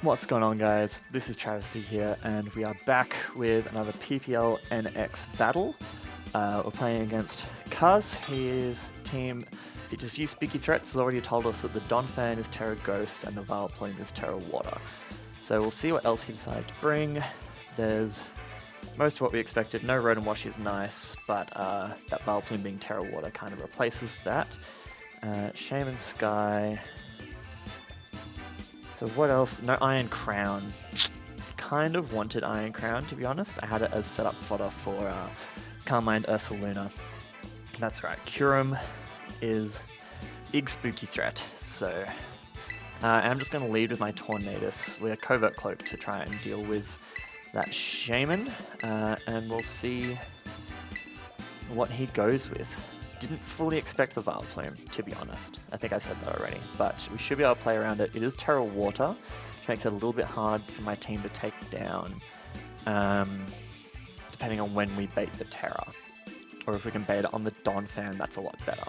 What's going on, guys? This is Travesty here, and we are back with another PPL NX battle. We're playing against Kuz. His team features a few spooky threats. Has already told us that the Donphan is Terra Ghost and the Vile Plume is Terra Water. So we'll see what else he decided to bring. There's most of what we expected. No Road and Wash is nice, but that Vile Plume being Terra Water kind of replaces that. Shaman Sky. So what else? No Iron Crown. Kind of wanted Iron Crown, to be honest. I had it as setup fodder for Carmine Ursaluna. That's right, Curum is big spooky threat. So I'm just going to lead with my Tornadus with a Covert Cloak to try and deal with that Shaman. And we'll see what he goes with. Didn't fully expect the Vile Plume, to be honest. I think I said that already, but we should be able to play around it. It is Terra Water, which makes it a little bit hard for my team to take down, depending on when we bait the Terra. Or if we can bait it on the Donphan, that's a lot better.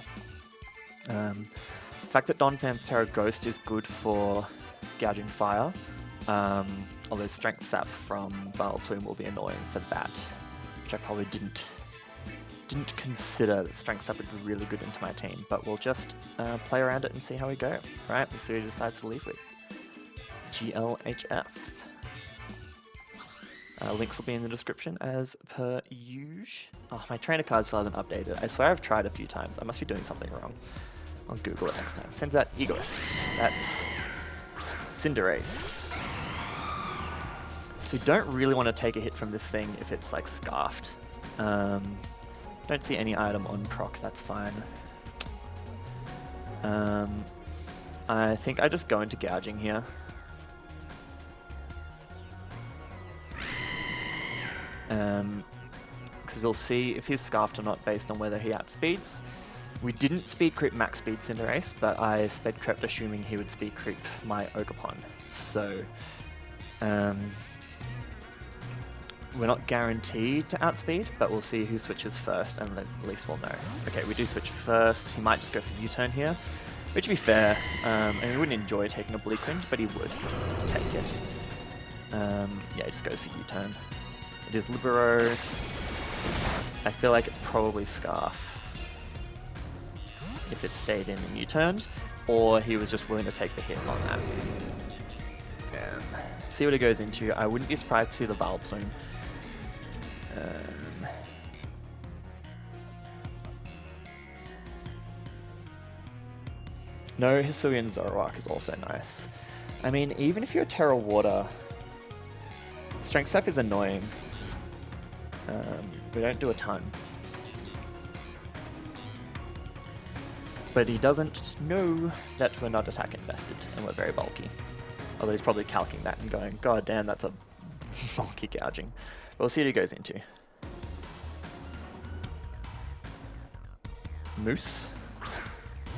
The fact that Donphan's Terra Ghost is good for gouging fire, although Strength Sap from Vile Plume will be annoying for that, which I probably didn't consider that Strength Sap would be really good into my team, but we'll just play around it and see how we go. Alright, let's see what he decides to leave with. GLHF. Links will be in the description as per usual. Oh, my trainer card still hasn't updated. I swear I've tried a few times. I must be doing something wrong. I'll Google it next time. Sends out Egoist. That's Cinderace. So you don't really want to take a hit from this thing if it's like scarfed. Don't see any item on proc, that's fine. I think I just go into gouging here. Because we'll see if he's scarfed or not based on whether he outspeeds. We didn't speed creep max speed Cinderace, but I sped crept assuming he would speed creep my Ogerpon. So, we're not guaranteed to outspeed, but we'll see who switches first, and at least we'll know. Okay, we do switch first. He might just go for U-turn here, which would be fair. And he wouldn't enjoy taking a Bleak Wind, but he would take it. Yeah, he just goes for U-turn. It is Libero. I feel like it's probably Scarf if it stayed in and U-turned, or he was just willing to take the hit on that. See what it goes into. I wouldn't be surprised to see the Vile Plume. No, Hisuian Zoroark is also nice. I mean, even if you're Terra Water, Strength Sap is annoying. We don't do a ton. But he doesn't know that we're not attack invested and we're very bulky. Although he's probably calcing that and going, God damn, that's a bulky gouging. But we'll see what he goes into. Moose.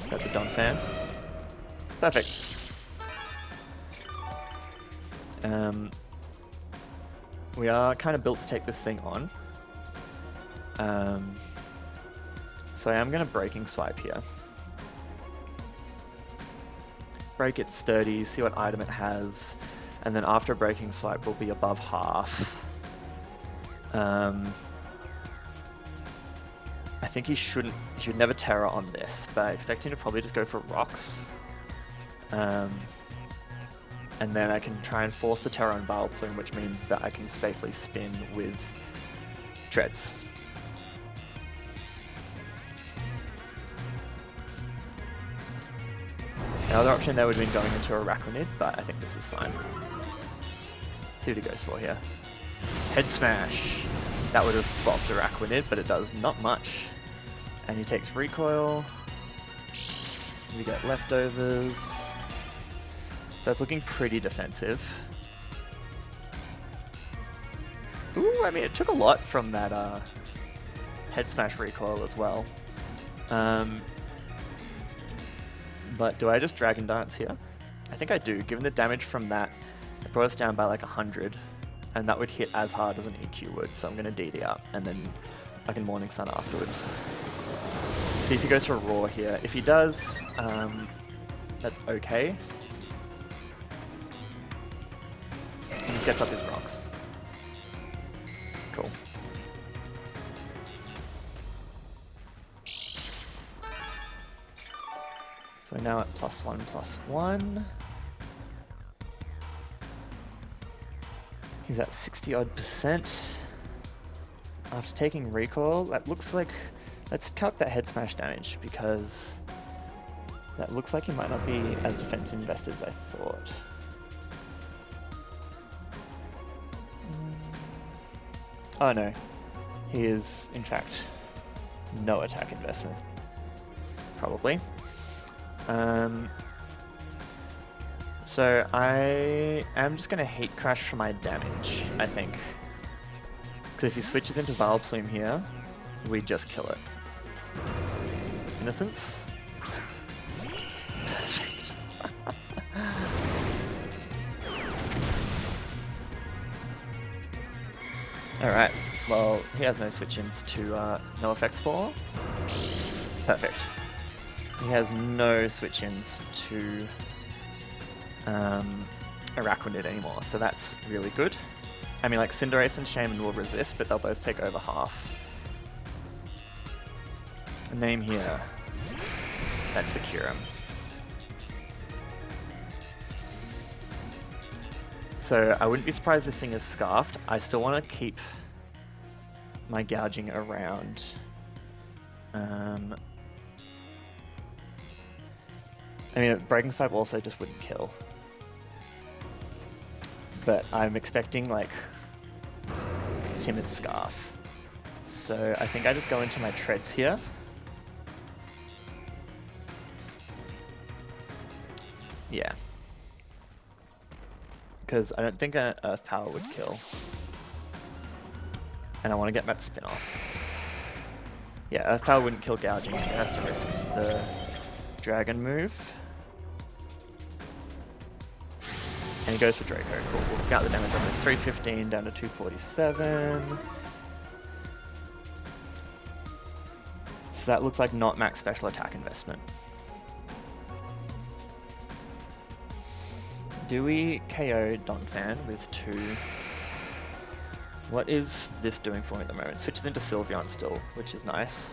That's a Donphan. Perfect. We are kind of built to take this thing on. So I am going to Breaking Swipe here. Break it sturdy, see what item it has, and then after Breaking Swipe we'll be above half. I think he should never Terra on this, but I expect him to probably just go for rocks. And then I can try and force the Terra on Vile Plume, which means that I can safely spin with Treads. The other option there would have been going into Araquanid, but I think this is fine. See what he goes for here. Head Smash. That would have blocked Araquanid, but it does not much. And he takes Recoil. We get Leftovers. So it's looking pretty defensive. Ooh, I mean, it took a lot from that Head Smash Recoil as well. But do I just Dragon Dance here? I think I do. Given the damage from that, it brought us down by like 100. And that would hit as hard as an EQ would. So I'm going to DD up and then I can Morning Sun afterwards. See if he goes for Raw here. If he does, that's okay. gets up his rocks. Cool. So we're now at +1/+1. He's at 60 odd %. After taking recoil, that looks like... Let's calc that head smash damage, because that looks like he might not be as defensive invested as I thought. Oh no, he is in fact no attack investment, probably. So I am just going to Heat Crash for my damage, I think. Because if he switches into Vileplume here, we just kill it. Innocence? Perfect. Alright, well, he has no switch-ins to no effect spore. Perfect. He has no switch-ins to Araquanid anymore, so that's really good. I mean, like, Cinderace and Shaman will resist, but they'll both take over half. A name here. That's the Kyurem. So I wouldn't be surprised if this thing is scarfed. I still want to keep my gouging around. I mean, Breaking Swipe also just wouldn't kill. But I'm expecting, like, Timid Scarf. So I think I just go into my treads here. Yeah. Because I don't think an Earth Power would kill. And I want to get that spin off. Yeah, Earth Power wouldn't kill gouging. It has to risk the Dragon move. And he goes for Draco. Cool. We'll scout the damage on this. 315 down to 247. So that looks like not max special attack investment. Do we KO Donphan with 2? What is this doing for me at the moment? Switches into Sylveon still, which is nice.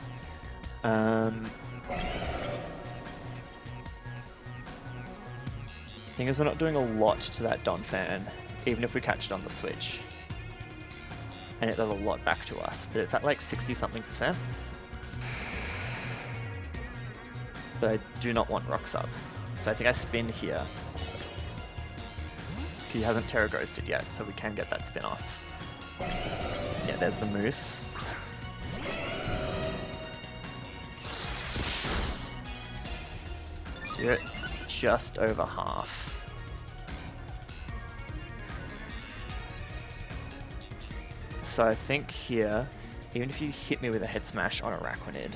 Thing is, we're not doing a lot to that Donphan, even if we catch it on the switch. And it does a lot back to us, but it's at like 60-something%. But I do not want Rocks up. So I think I spin here. He hasn't Terra Ghosted yet, so we can get that spin off. Yeah, there's the Moose. So you're at just over half. So I think here, even if you hit me with a Head Smash on Araquanid,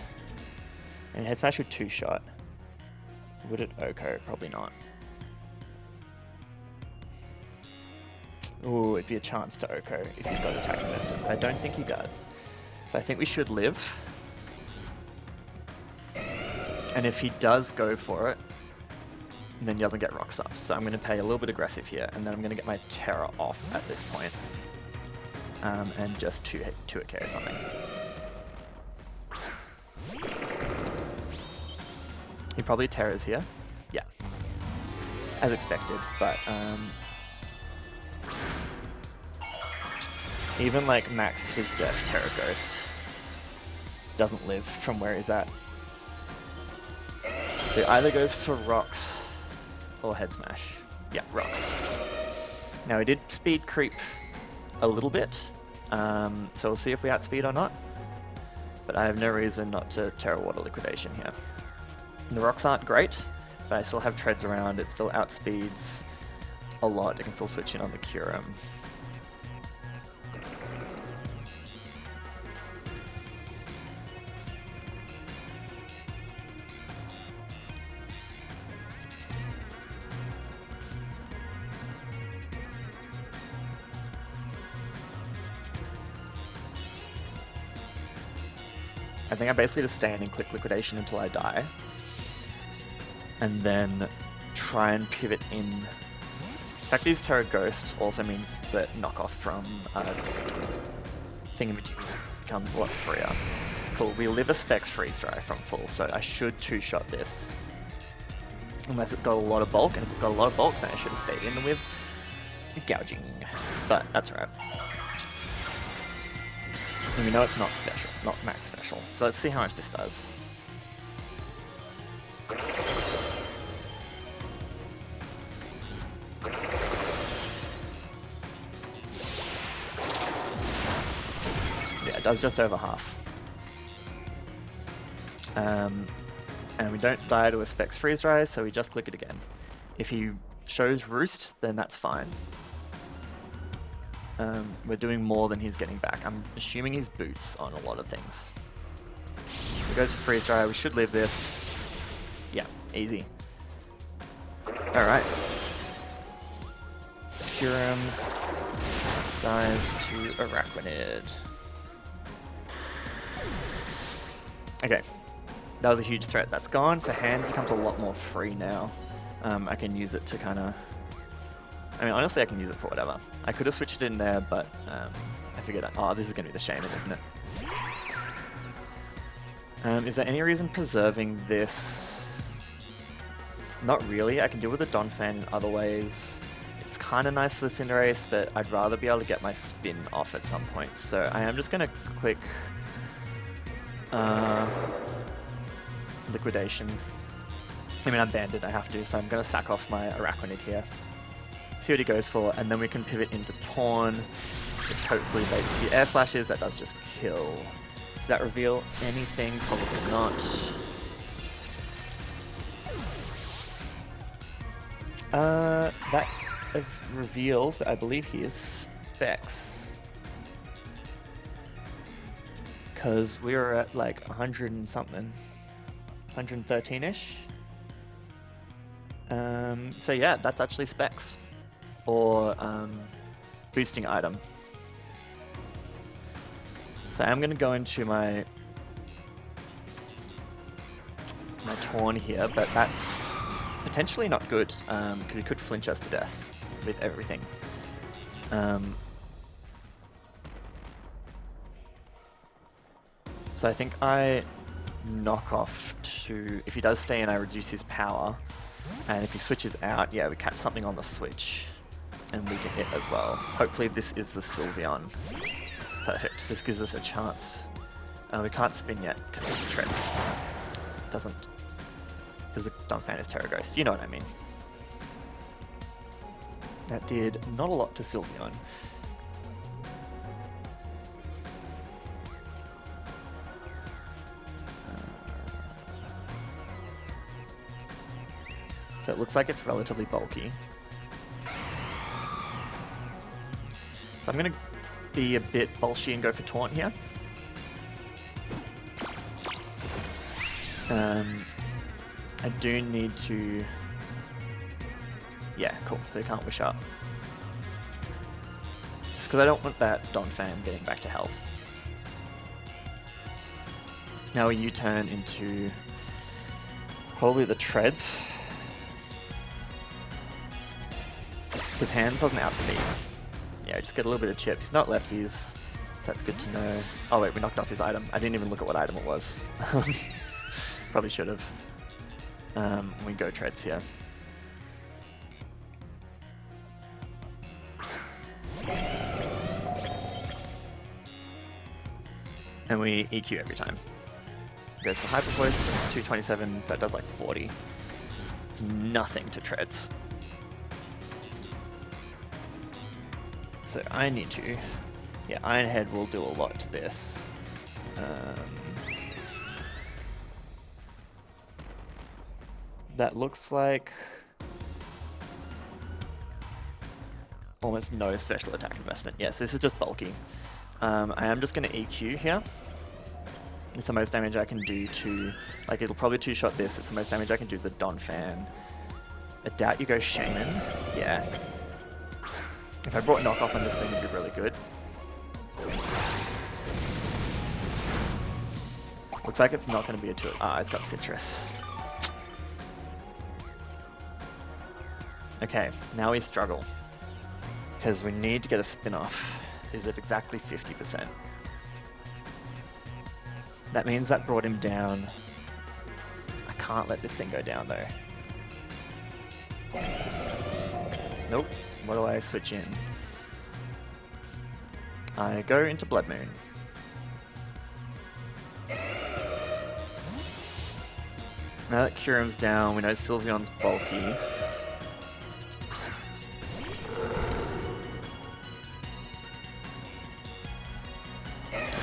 and Head Smash with 2-shot, would it OHKO? Probably not. Ooh, it'd be a chance to OHKO if he's got attack investment, but I don't think he does. So I think we should live. And if he does go for it, then he doesn't get Rocks up. So I'm going to play a little bit aggressive here, and then I'm going to get my Terra off at this point. And just 2-hit KO something. He probably Terras here. Yeah. As expected, but even like max his death Terra Ghost doesn't live from where he's at. So he either goes for Rocks or Head Smash. Yeah, Rocks. Now he did speed creep a little bit, so we'll see if we outspeed or not. But I have no reason not to Terra Water Liquidation here. And the Rocks aren't great, but I still have treads around. It still outspeeds a lot. I can still switch in on the Kyurem. I think I basically just stand and click Liquidation until I die. And then try and pivot in fact, these Terra Ghost also means that knockoff from Thingamajig becomes a lot freer. Cool, we live a Specs freeze dry from full, so I should two-shot this. Unless it's got a lot of bulk, and if it's got a lot of bulk, then I should have stayed in with gouging. But that's alright. And we know it's not special, not max special. So let's see how much this does. Yeah, it does just over half. And we don't die to a Specs freeze dry, so we just click it again. If he shows Roost, then that's fine. We're doing more than he's getting back. I'm assuming he's boots on a lot of things. He goes for freeze dry, we should live this. Yeah, easy. Alright. Curum dies to Araquanid. Okay. That was a huge threat. That's gone, so hands becomes a lot more free now. I can use it to kind of... I mean, honestly, I can use it for whatever. I could have switched it in there, but I figured that... Oh, this is going to be the shaman, isn't it? Is there any reason preserving this? Not really. I can deal with the Donphan in other ways. It's kind of nice for the Cinderace, but I'd rather be able to get my spin off at some point. So I am just going to click... Liquidation. I mean, I'm banded, I have to, so I'm going to sack off my Araquanid here. See what he goes for, and then we can pivot into Torn, which hopefully baits the air flashes. That does just kill. Does that reveal anything? Probably not. That reveals that I believe he is Specs. Because we were at like 100 and something. 113-ish. So yeah, that's actually Specs. Or boosting item. So I'm going to go into my Torn here, but that's potentially not good, because he could flinch us to death with everything. So I think I knock off to... If he does stay in, I reduce his power. And if he switches out, yeah, we catch something on the switch. And we can hit as well. Hopefully this is the Sylveon. Perfect. This gives us a chance. We can't spin yet, because it's a Treads. Doesn't... Because the Donphan is Terra Ghost. You know what I mean. That did not a lot to Sylveon. So it looks like it's relatively bulky. So I'm going to be a bit bolshy and go for Taunt here. I do need to... Yeah, cool. So you can't Wish Up. Just because I don't want that Donphan getting back to health. Now we U-turn into probably the Treads. His hands doesn't outspeed. Yeah, just get a little bit of chip. He's not lefties, so that's good to know. Oh wait, we knocked off his item. I didn't even look at what item it was. Probably should have. We go Treads here. And we EQ every time. Goes for Hyper Voice, that's 227, that does like 40. It's nothing to Treads. So I need to... Yeah, Iron Head will do a lot to this. That looks like... almost no special attack investment. Yes, this is just bulky. I am just going to EQ here. It's the most damage I can do to... Like, it'll probably two-shot this. It's the most damage I can do to the Donphan. I doubt you go Shaman. Yeah. If I brought knockoff on this thing, it'd be really good. Looks like it's not going to be a 2... Ah, it's got Citrus. Okay, now we struggle. because we need to get a spin-off. So he's at exactly 50%. That means that brought him down. I can't let this thing go down though. Nope. What do I switch in? I go into Blood Moon. Now that Curum's down, we know Sylveon's bulky.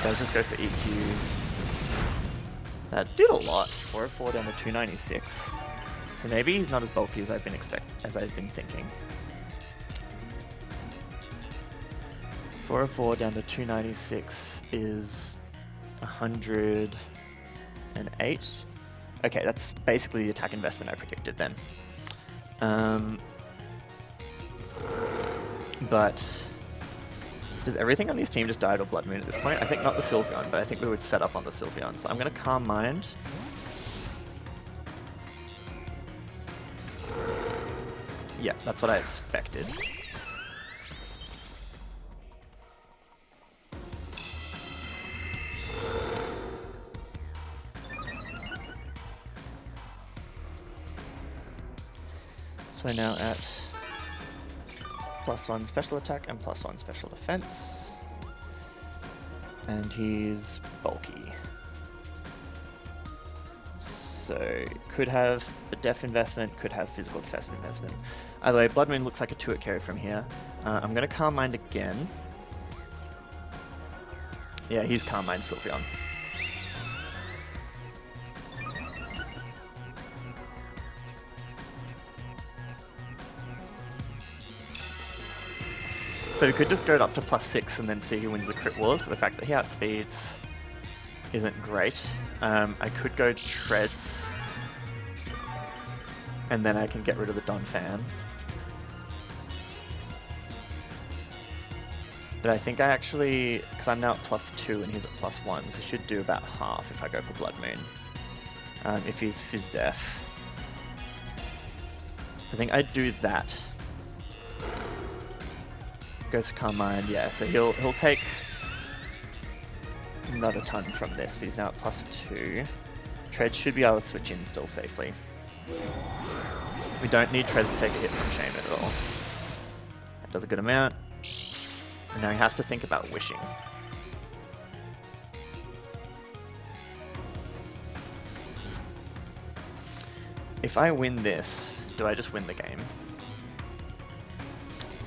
Let's just go for EQ. That did a lot. 404 down to 296. So maybe he's not as bulky as I've been thinking. 404 down to 296 is 108. Okay, that's basically the attack investment I predicted then. But does everything on his team just die to Blood Moon at this point? I think not the Sylveon, but I think we would set up on the Sylveon. So I'm going to Calm Mind. Yeah, that's what I expected. So we're now at +1 special attack and +1 special defense. And he's bulky. So could have a def investment, could have physical defense investment. Either way, Blood Moon looks like a 2-hit carry from here. I'm going to Calm Mind again. Yeah, he's Calm Mind Sylveon. So we could just go up to +6 and then see who wins the Crit Wars, but the fact that he outspeeds isn't great. I could go Treads, and then I can get rid of the Donphan. But I think I actually, because I'm now at +2 and he's at +1, so I should do about half if I go for Blood Moon. If he's Fizz Def. I think I'd do that. Goes to Calm Mind, yeah, so he'll take not a ton from this, but he's now at +2. Tread should be able to switch in still safely. We don't need Treads to take a hit from Shame at all. That does a good amount. And now he has to think about wishing. If I win this, do I just win the game?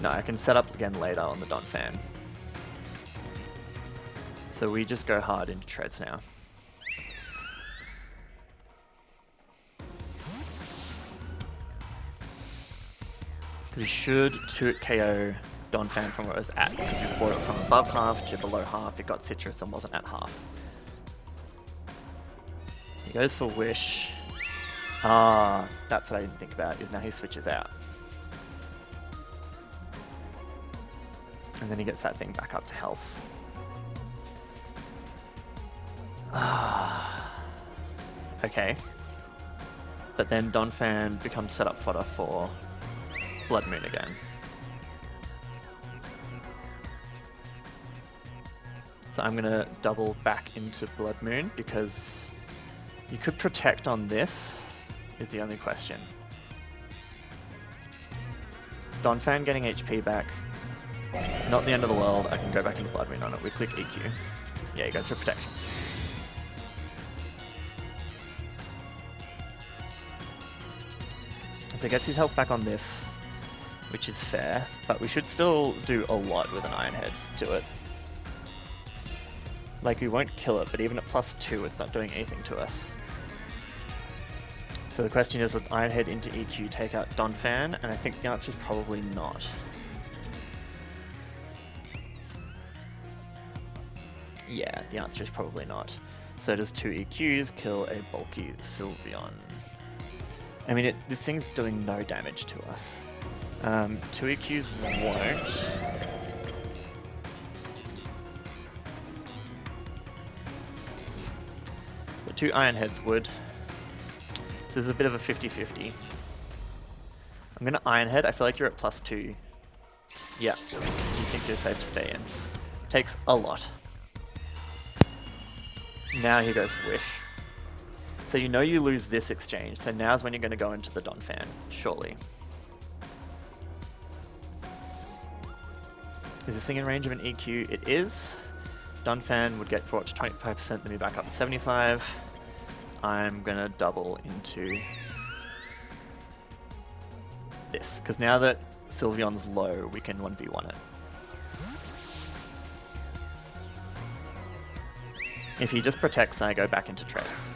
No, I can set up again later on the Donphan. So we just go hard into Treads now. Because he should 2-hit KO Donphan from where it was at, because we brought it from above half to below half. It got Citrus and wasn't at half. He goes for Wish. Ah, that's what I didn't think about, is now he switches out. And then he gets that thing back up to health. Okay. But then Donphan becomes setup fodder for Blood Moon again. So I'm going to double back into Blood Moon because you could protect on this is the only question. Donphan getting HP back. It's not the end of the world. I can go back into Blood Moon on it. We click EQ. Yeah, he goes for protection. So he gets his health back on this, which is fair, but we should still do a lot with an Iron Head to it. Like, we won't kill it, but even at +2, it's not doing anything to us. So the question is, does Iron Head into EQ take out Donphan? And I think the answer is probably not. Yeah, the answer is probably not. So does 2 EQs kill a bulky Sylveon? I mean, this thing's doing no damage to us. 2 EQs won't. But 2 Iron Heads would. So this is a bit of a 50-50. I'm going to Iron Head. I feel like you're at +2. Yeah, you think you're safe to stay in. Takes a lot. Now he goes Wish. So you know you lose this exchange, so now's when you're going to go into the Donphan, surely. Is this thing in range of an EQ? It is. Donphan would get brought to 25%, then be back up to 75. I'm going to double into this, because now that Sylveon's low, we can 1v1 it. If he just protects, I go back into treads.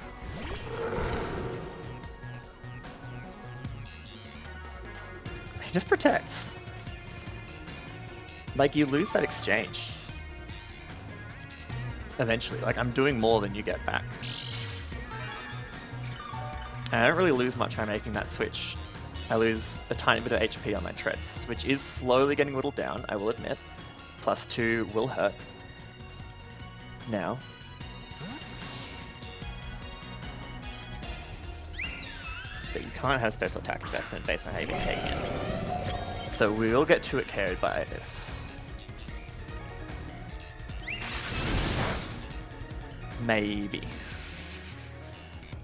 He just protects. Like, you lose that exchange. Eventually. Like, I'm doing more than you get back. And I don't really lose much by making that switch. I lose a tiny bit of HP on my treads, which is slowly getting whittled down, I will admit. +2 will hurt. Now. But you can't have special attack investment based on how you've been taking it. So we will get to it carried by this. Maybe.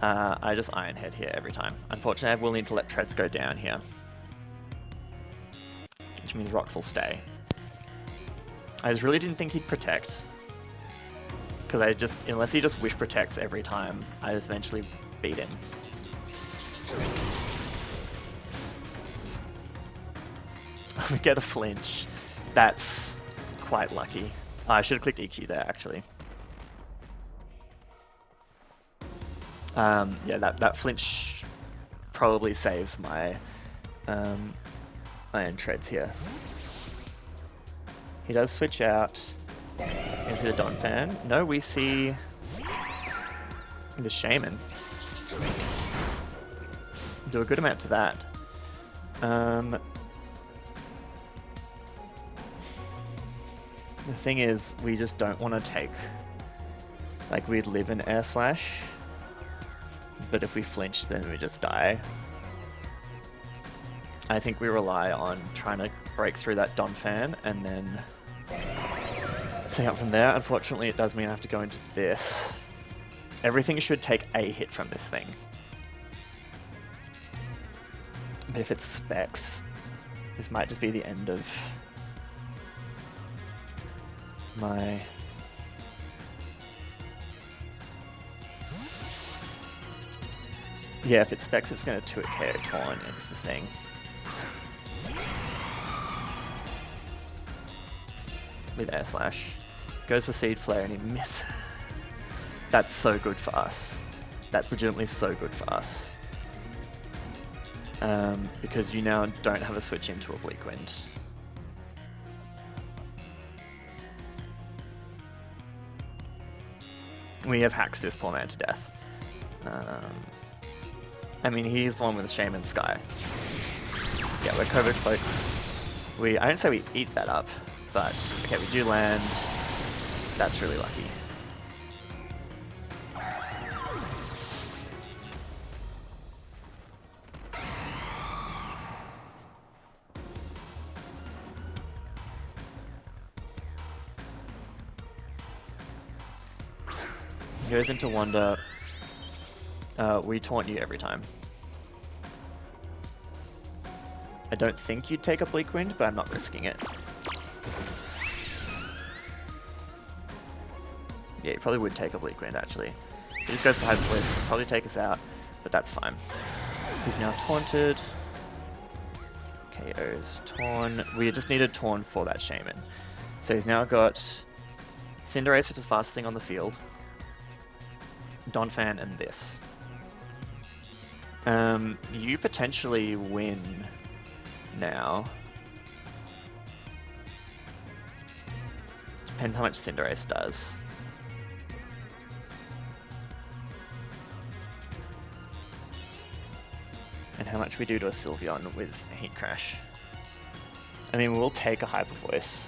I just Iron Head here every time. Unfortunately, I will need to let treads go down here. Which means rocks will stay. I just really didn't think he'd protect. Because unless he just wish protects every time, I just eventually beat him. We get a flinch. That's quite lucky. I should have clicked EQ there, actually. Yeah, that flinch probably saves my iron treads here. He does switch out into the Donphan. No, we see the Shaman. Do a good amount to that. The thing is, we just don't want to take... Like, we'd live in Air Slash. But if we flinch, then we just die. I think we rely on trying to break through that Donphan and then setting up from there. Unfortunately, it does mean I have to go into this. Everything should take a hit from this thing. But if it's specs, this might just be the end of my... Yeah, if it specs, it's going to 2-hit KO Torn is the thing. With Air Slash. Goes for Seed Flare and he misses. That's so good for us. That's legitimately so good for us. Because you now don't have a switch into Oblique Wind. We have hacked this poor man to death. I mean, he's the one with the Shaman Sky. Yeah, we're Covert Cloak. I don't say we eat that up, but okay, we do land. That's really lucky. Goes into Wonder. We taunt you every time. I don't think you'd take Oblique Wind, but I'm not risking it. Yeah, you probably would take Oblique Wind, actually. He just goes for Hyper Voice, probably take us out, but that's fine. He's now taunted. KO's Torn. We just needed Torn for that Shaman. So he's now got Cinderace, which is the fastest thing on the field. Donphan and this. You potentially win now. Depends how much Cinderace does. And how much we do to a Sylveon with a Heat Crash. I mean, we'll take a Hyper Voice.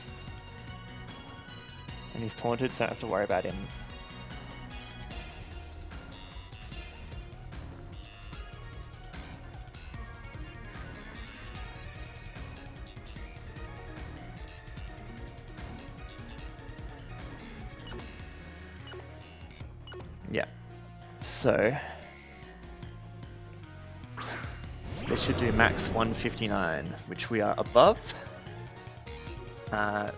And he's taunted, so I don't have to worry about him. Yeah. So this should do max 159, which we are above.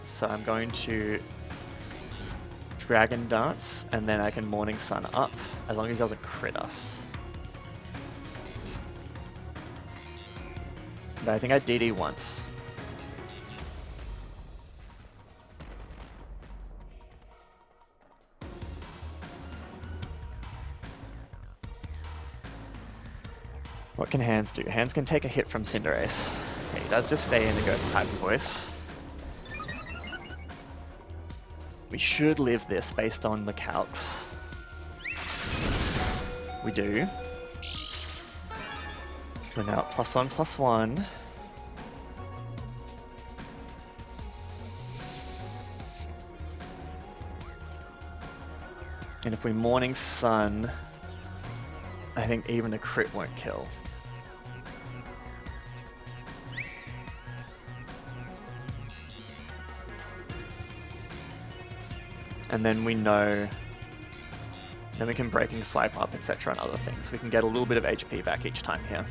So I'm going to Dragon Dance, and then I can Morning Sun up, as long as he doesn't crit us. But I think I DD once. What can hands do? Hands can take a hit from Cinderace. Okay, he does just stay in and go for Hyper Voice. We should live this based on the calcs. We do. We're now at +1/+1. And if we Morning Sun, I think even a crit won't kill. And then we know, then we can Breaking Swipe up, etc. and other things. We can get a little bit of HP back each time here.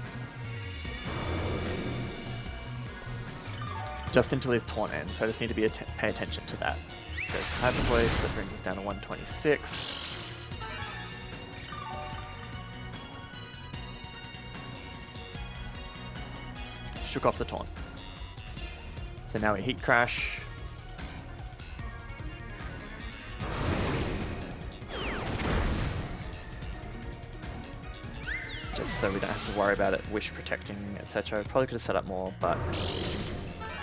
Just until his taunt ends, so I just need to pay attention to that. Goes to Hyper Voice, that brings us down to 126. Shook off the taunt. So now we Heat Crash. Just so we don't have to worry about it Wish protecting, etc. Probably could have set up more, but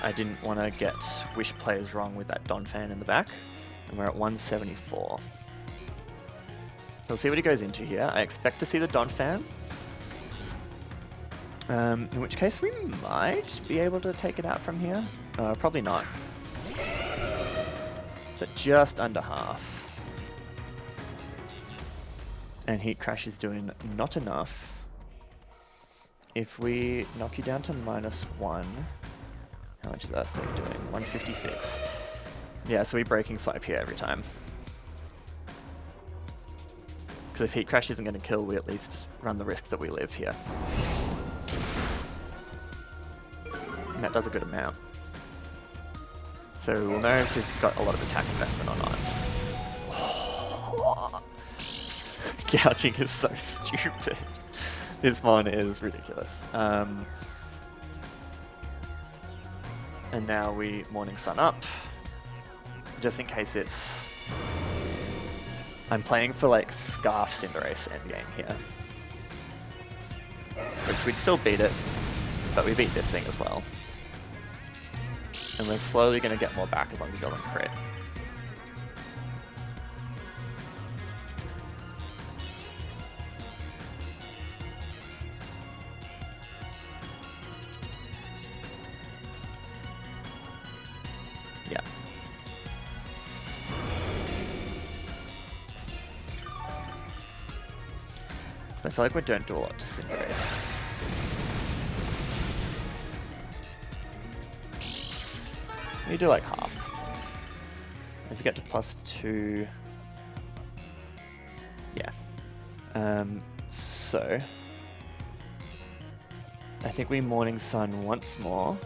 I didn't want to get Wish plays wrong with that Donphan in the back. And we're at 174. We'll see what he goes into here. I expect to see the Donphan. In which case we might be able to take it out from here. Probably not. So just under half. And Heat Crash is doing not enough. If we knock you down to -1, how much is Earthquake doing? 156. Yeah, so we Breaking Swipe here every time. Because if Heat Crash isn't going to kill, we at least run the risk that we live here. And that does a good amount. So we'll know if he's got a lot of attack investment or not. Gouging is so stupid. This one is ridiculous. And now we Morning Sun up. Just in case it's... I'm playing for like Scarf Cinderace endgame here. Which we'd still beat it, but we beat this thing as well. And we're slowly going to get more back as long as he doesn't crit. Yeah. So I feel like we don't do a lot to Cinderace. We do like half. If you get to +2... Yeah. So... I think we Morning Sun once more.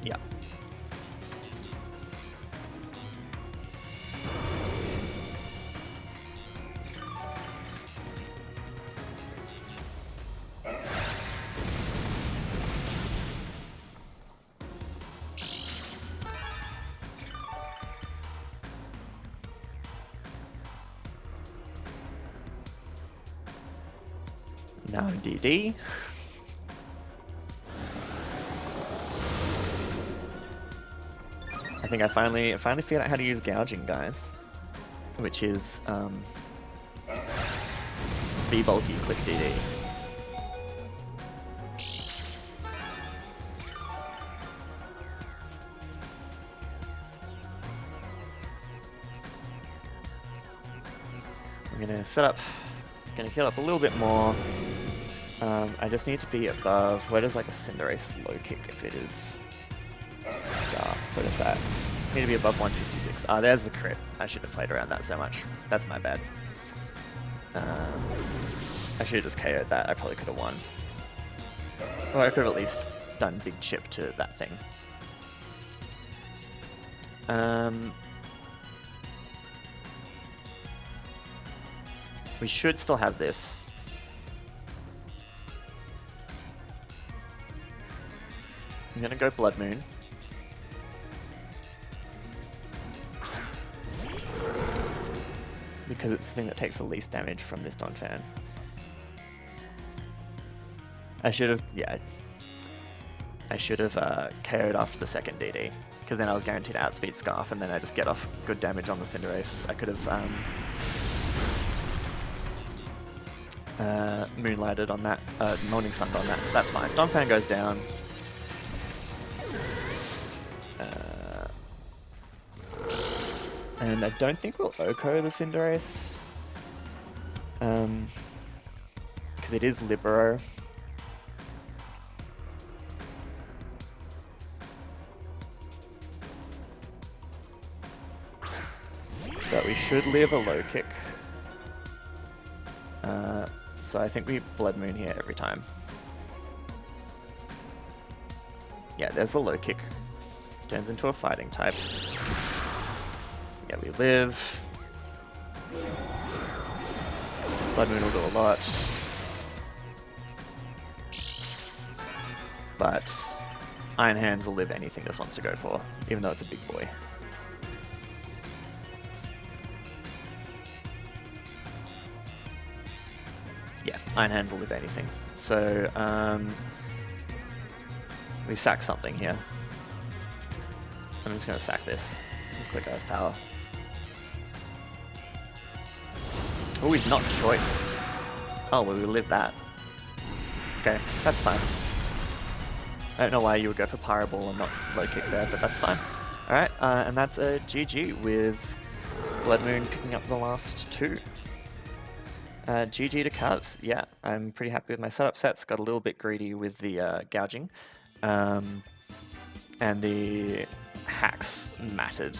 Yeah. Now DD. I think I finally figured out how to use gouging, guys. Which is be bulky, click DD. I'm gonna set up, gonna heal up a little bit more. I just need to be above. Where does like a Cinderace low kick if it is Scarf? Where does that? Need to be above 156. Ah, there's the crit. I should have played around that so much. That's my bad. I should have just KO'd that. I probably could have won. Or I could have at least done big chip to that thing. We should still have this. I'm gonna go Blood Moon. Because it's the thing that takes the least damage from this non-fan. I should have, yeah. I should have KO'd after the second DD. Because then I was guaranteed outspeed Scarf, and then I just get off good damage on the Cinderace. I could have Moonlighted on that, Morning Sun on that. That's fine. Donphan goes down. And I don't think we'll Oko the Cinderace. Because it is Libero. But we should live a low kick. So I think we Blood Moon here every time. Yeah, there's the low kick. Turns into a fighting type. Yeah, we live. Blood Moon will do a lot. But Iron Hands will live anything this wants to go for, even though it's a big boy. Yeah, Iron Hands will live anything. So, we sack something here. I'm just gonna sack this. Quick Earth Power. Oh, he's not choiced. Oh, well, we live that. Okay, that's fine. I don't know why you would go for Pyro Ball and not low kick there, but that's fine. Alright, and that's a GG with Blood Moon picking up the last two. GG to Kaz. Yeah, I'm pretty happy with my setup sets. Got a little bit greedy with the gouging. And the hacks mattered.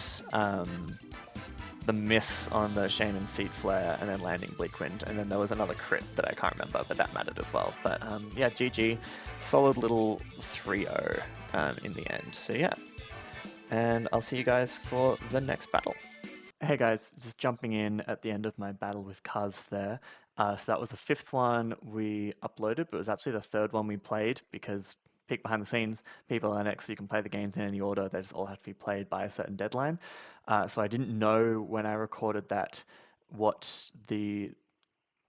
The miss on the Shaman Seed Flare and then landing Bleak Wind, and then there was another crit that I can't remember, but that mattered as well. But yeah, GG. Solid little 3-0 in the end. So yeah. And I'll see you guys for the next battle. Hey guys, just jumping in at the end of my battle with Kaz there. So that was the 5th one we uploaded, but it was actually the 3rd one we played because peek behind the scenes, PPL NX, you can play the games in any order, they just all have to be played by a certain deadline. So I didn't know when I recorded that what the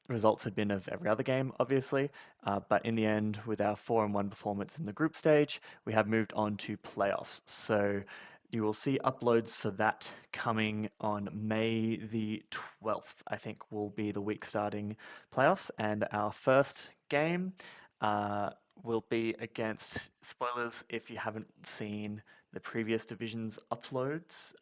results had been of every other game, obviously, but in the end, with our 4-1 performance in the group stage, we have moved on to playoffs. So you will see uploads for that coming on May the 12th, I think will be the week starting playoffs, and our first game will be against, spoilers if you haven't seen the previous divisions uploads,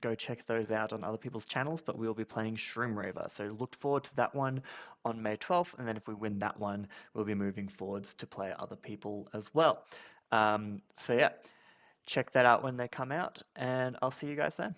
go check those out on other people's channels, but we'll be playing Shroom Raver. So look forward to that one on May 12th, and then if we win that one, we'll be moving forwards to play other people as well. So yeah, check that out when they come out, and I'll see you guys then.